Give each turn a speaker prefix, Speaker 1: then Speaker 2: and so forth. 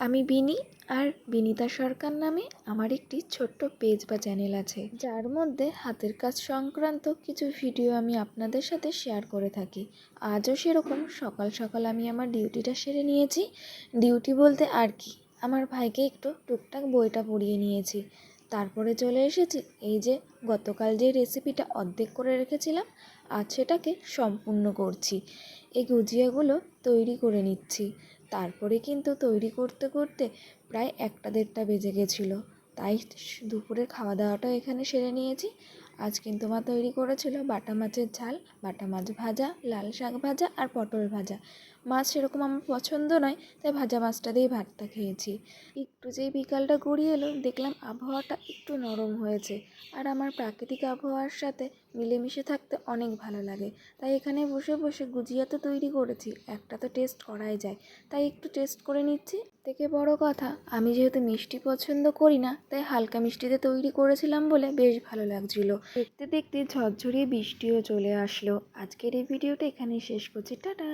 Speaker 1: আমি বিনি আর বিনিতা সরকার নামে আমার একটি ছোট্ট পেজ বা চ্যানেল আছে, যার মধ্যে হাতের কাজ সংক্রান্ত কিছু ভিডিও আমি আপনাদের সাথে শেয়ার করে থাকি। আজও সেরকম সকাল সকাল আমি আমার ডিউটিটা সেরে নিয়েছি। ডিউটি বলতে আর কি, আমার ভাইকে একটু টুকটাক বইটা পড়িয়ে নিয়েছি। তারপরে চলে এসেছি এই যে গতকাল যে রেসিপিটা অর্ধেক করে রেখেছিলাম, আজ সেটাকে সম্পূর্ণ করছি। এই গুজিয়াগুলো তৈরি করে নিচ্ছি। তারপরে কিন্তু তৈরি করতে করতে প্রায় 1টা 1:30 বেজে গেছিলো। তাই দুপুরের খাওয়া দাওয়াটাও এখানে সেরে নিয়েছি। আজ কিন্তু মা তৈরি করেছিল বাটা মাছের ঝাল, বাটা মাছ ভাজা, লাল শাক ভাজা আর পটল ভাজা। মাছ সেরকম আমার পছন্দ নয়, তাই ভাজা মাছটা দিয়েই ভাতটা খেয়েছি। একটু যেই বিকালটা গড়িয়ে এলো, দেখলাম আবহাওয়াটা একটু নরম হয়েছে। আর আমার প্রাকৃতিক আবহাওয়ার সাথে মিলেমিশে থাকতে অনেক ভালো লাগে। তাই এখানে বসে বসে গুজিয়া তো তৈরি করেছি, একটা তো টেস্ট করাই যায়, তাই একটু টেস্ট করে নিচ্ছি। থেকে বড় কথা, আমি যেহেতু মিষ্টি পছন্দ করি না, তাই হালকা মিষ্টিতে তৈরি করেছিলাম বলে বেশ ভালো লাগছিল। দেখতে দেখতে ঝরঝরিয়ে বৃষ্টিও চলে আসলো। আজকের এই ভিডিওটা এখানেই শেষ করছি, টাটা।